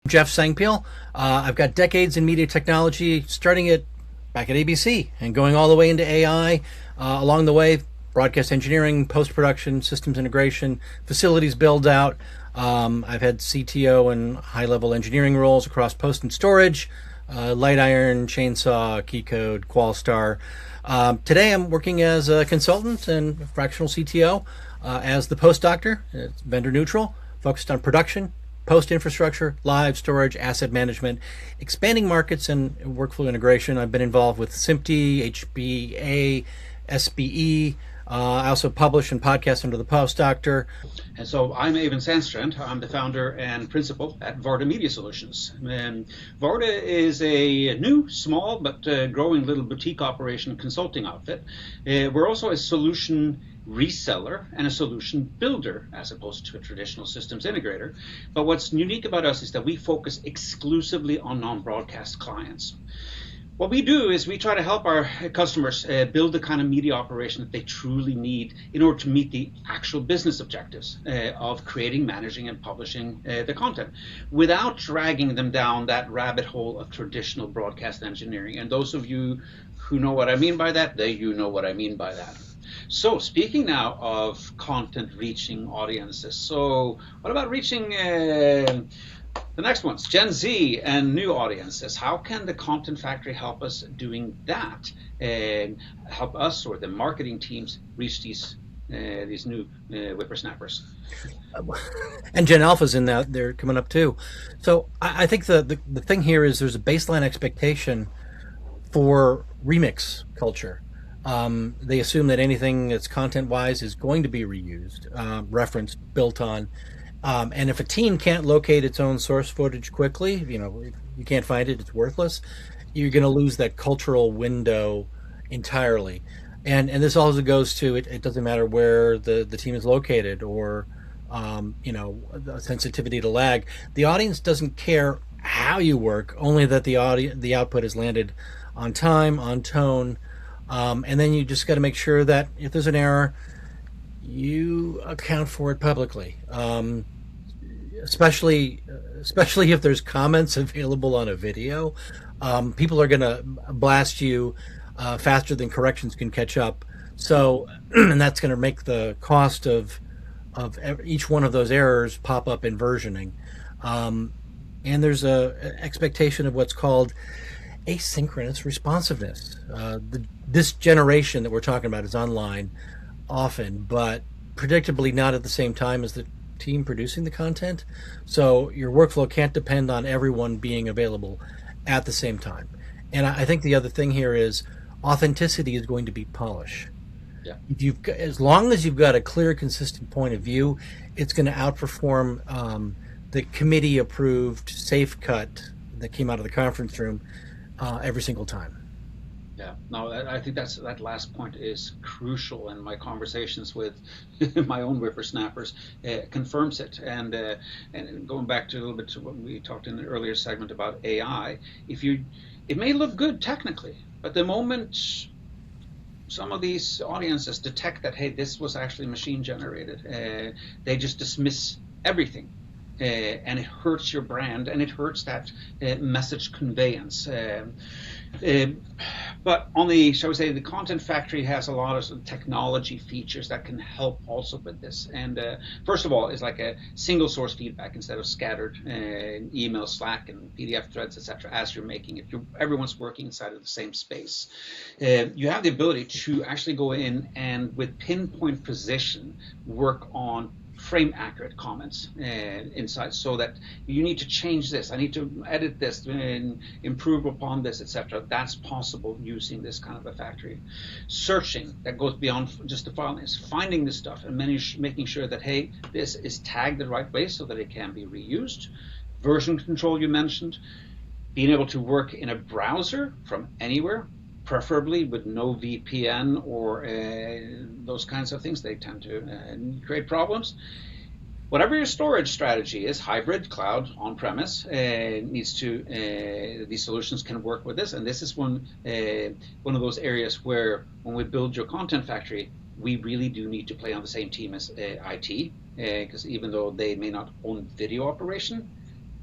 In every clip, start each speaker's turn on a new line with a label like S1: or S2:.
S1: Jeff Sangpil. I've got decades in media technology, starting it back at ABC and going all the way into AI. Along the way, broadcast engineering, post production, systems integration, facilities build out. I've had CTO and high level engineering roles across post and storage, light iron, chainsaw, key code, Qualstar. Today, I'm working as a consultant and fractional CTO, as the post doctor. It's vendor neutral, focused on production, post infrastructure, live storage, asset management, expanding markets, and workflow integration. I've been involved with SIMPTE, HBA, SBE. I also publish and podcast under the Post Doctor.
S2: And so I'm Evan Sandstrand. I'm the founder and principal at Varda Media Solutions. And Varda is a new, small, but growing little boutique operation consulting outfit. We're also a solution reseller and a solution builder as opposed to a traditional systems integrator. But what's unique about us is that we focus exclusively on non-broadcast clients. What we do is we try to help our customers build the kind of media operation that they truly need in order to meet the actual business objectives of creating, managing, and publishing the content without dragging them down that rabbit hole of traditional broadcast engineering. And those of you who know what I mean by that, you know what I mean by that. So speaking now of content reaching audiences, so what about reaching the next one's Gen Z and new audiences? How can the Content Factory help us doing that? Help us or the marketing teams reach these new whippersnappers?
S1: And Gen Alpha's in that, they're coming up too. So I think the thing here is there's a baseline expectation for remix culture. They assume that anything that's content-wise is going to be reused, referenced, built on. And if a team can't locate its own source footage quickly, you can't find it, it's worthless. You're going to lose that cultural window entirely. And this also goes to it doesn't matter where the team is located or, the sensitivity to lag. The audience doesn't care how you work, only that the output is landed on time, on tone. And then you just got to make sure that if there's an error, you account for it publicly. Especially if there's comments available on a video, people are going to blast you faster than corrections can catch up. So, and that's going to make the cost of each one of those errors pop up in versioning. And there's a expectation of what's called asynchronous responsiveness. This generation that we're talking about is online often, but predictably not at the same time as the team producing the content. So your workflow can't depend on everyone being available at the same time. And I think the other thing here is authenticity is going to be polish.
S2: Yeah.
S1: As long as you've got a clear, consistent point of view, it's going to outperform the committee-approved safe cut that came out of the conference room every single time.
S2: Yeah, no, I think that last point is crucial, and my conversations with my own whippersnappers confirms it. And going back to a little bit to what we talked in the earlier segment about AI, it may look good technically, but the moment some of these audiences detect that, hey, this was actually machine generated, they just dismiss everything. And it hurts your brand, and it hurts that message conveyance. But on shall we say, the Content Factory has a lot of technology features that can help also with this. And first of all, it's like a single source feedback instead of scattered email, Slack, and PDF threads, etc. As you're making it, everyone's working inside of the same space. You have the ability to actually go in and with pinpoint precision work on frame accurate comments inside, so that you need to change this, I need to edit this and improve upon this, etc. That's possible using this kind of a factory. Searching that goes beyond just the file names, finding this stuff and making sure that, hey, this is tagged the right way so that it can be reused. Version control you mentioned, being able to work in a browser from anywhere, preferably with no VPN or those kinds of things. They tend to create problems. Whatever your storage strategy is, hybrid, cloud, on-premise, needs to. These solutions can work with this, and this is one of those areas where, when we build your Content Factory, we really do need to play on the same team as IT, because even though they may not own video operation,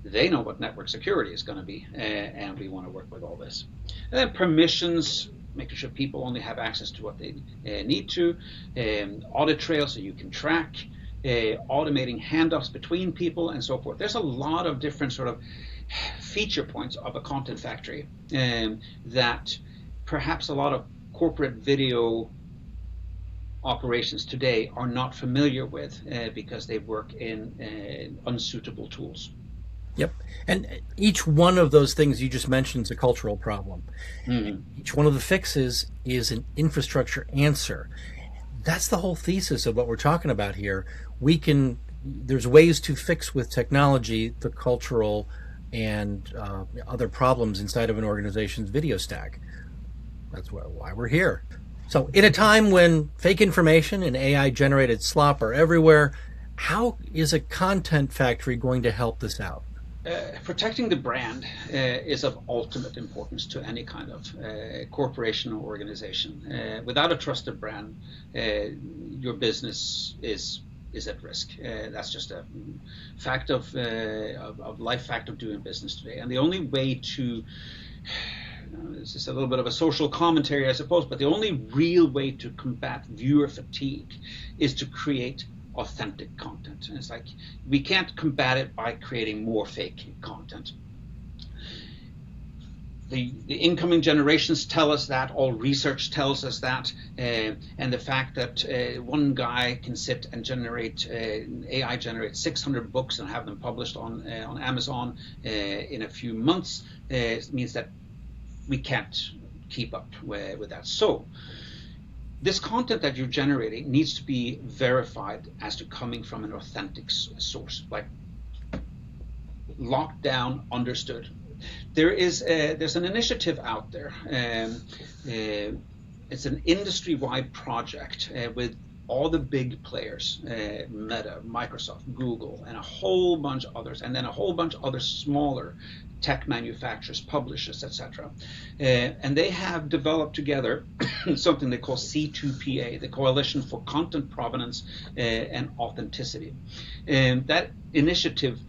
S2: They know what network security is going to be, and we want to work with all this. And then permissions, making sure people only have access to what they need to, audit trail so you can track, automating handoffs between people, and so forth. There's a lot of different sort of feature points of a content factory that perhaps a lot of corporate video operations today are not familiar with because they work in unsuitable tools.
S1: Yep. And each one of those things you just mentioned is a cultural problem.
S2: Mm-hmm.
S1: Each one of the fixes is an infrastructure answer. That's the whole thesis of what we're talking about here. There's ways to fix with technology the cultural and other problems inside of an organization's video stack. That's why we're here. So, in a time when fake information and AI generated slop are everywhere, how is a content factory going to help this out?
S2: Protecting the brand is of ultimate importance to any kind of corporation or organization. Without a trusted brand, your business is at risk. That's just a fact of life, fact of doing business today. And the only way to this is a little bit of a social commentary, I suppose, but the only real way to combat viewer fatigue is to create authentic content. And it's like we can't combat it by creating more fake content. The incoming generations tell us that, all research tells us that, and the fact that one guy can sit and AI generate 600 books and have them published on Amazon in a few months means that we can't keep up with that. So this content that you're generating needs to be verified as to coming from an authentic source, like locked down, understood. There's an initiative out there. It's an industry-wide project with all the big players, Meta, Microsoft, Google, and a whole bunch of others, and then a whole bunch of other smaller tech manufacturers, publishers, etc. And they have developed together something they call C2PA, the Coalition for Content Provenance and Authenticity. And that initiative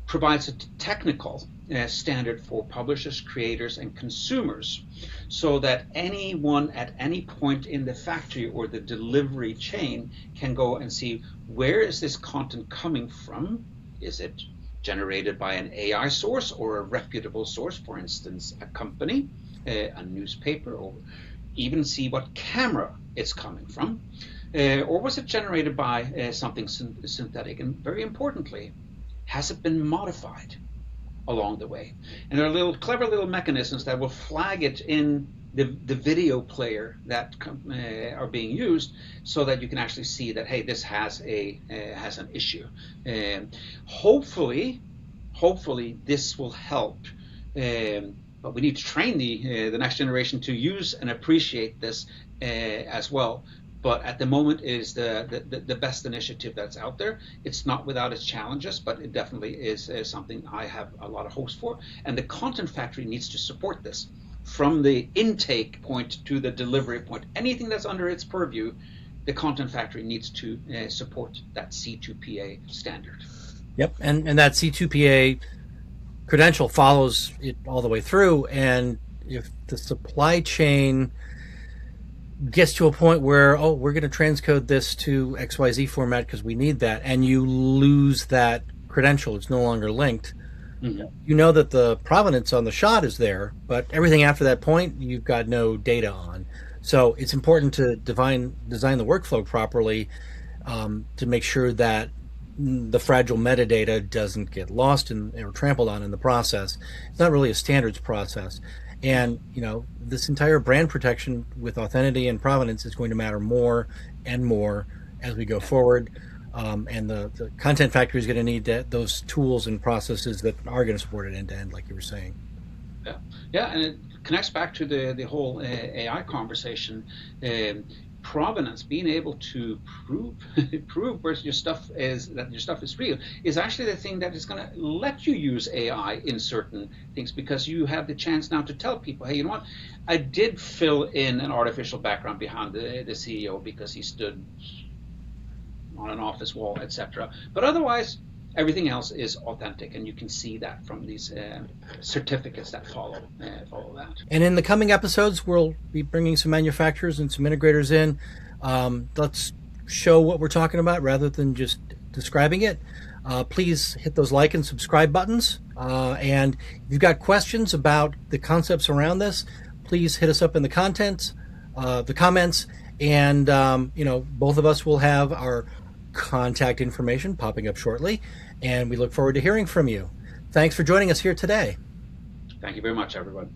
S2: provides a technical standard for publishers, creators, and consumers so that anyone at any point in the factory or the delivery chain can go and see, where is this content coming from? Is it generated by an AI source or a reputable source, for instance, a company, a newspaper, or even see what camera it's coming from? Or was it generated by something synthetic? And very importantly, has it been modified along the way? And there are clever little mechanisms that will flag it in the video player that are being used, so that you can actually see that, hey, this has an issue. Hopefully this will help. But we need to train the next generation to use and appreciate this as well. But at the moment, it is the best initiative that's out there. It's not without its challenges, but it definitely is something I have a lot of hopes for. And the Content Factory needs to support this from the intake point to the delivery point. Anything that's under its purview, the Content Factory needs to support that C2PA standard.
S1: Yep, and that C2PA credential follows it all the way through. And if the supply chain gets to a point where, oh, we're going to transcode this to XYZ format because we need that, and you lose that credential, it's no longer linked, you know that the provenance on the shot is there, but everything after that point, you've got no data on. So it's important to design the workflow properly to make sure that the fragile metadata doesn't get lost or trampled on in the process. It's not really a standards process. And, this entire brand protection with authenticity and provenance is going to matter more and more as we go forward. And the Content Factory is going to need those tools and processes that are going to support it end to end, like you were saying.
S2: Yeah, and it connects back to the whole AI conversation. Provenance, being able to prove where your stuff is, that your stuff is real, is actually the thing that is going to let you use AI in certain things, because you have the chance now to tell people, hey, you know what, I did fill in an artificial background behind the CEO because he stood on an office wall, etc. But otherwise, Everything else is authentic, and you can see that from these certificates that follow that.
S1: And in the coming episodes, we'll be bringing some manufacturers and some integrators in. Let's show what we're talking about rather than just describing it. Please hit those like and subscribe buttons. And if you've got questions about the concepts around this, please hit us up in the comments, and both of us will have our contact information popping up shortly. And we look forward to hearing from you. Thanks for joining us here today.
S2: Thank you very much, everyone.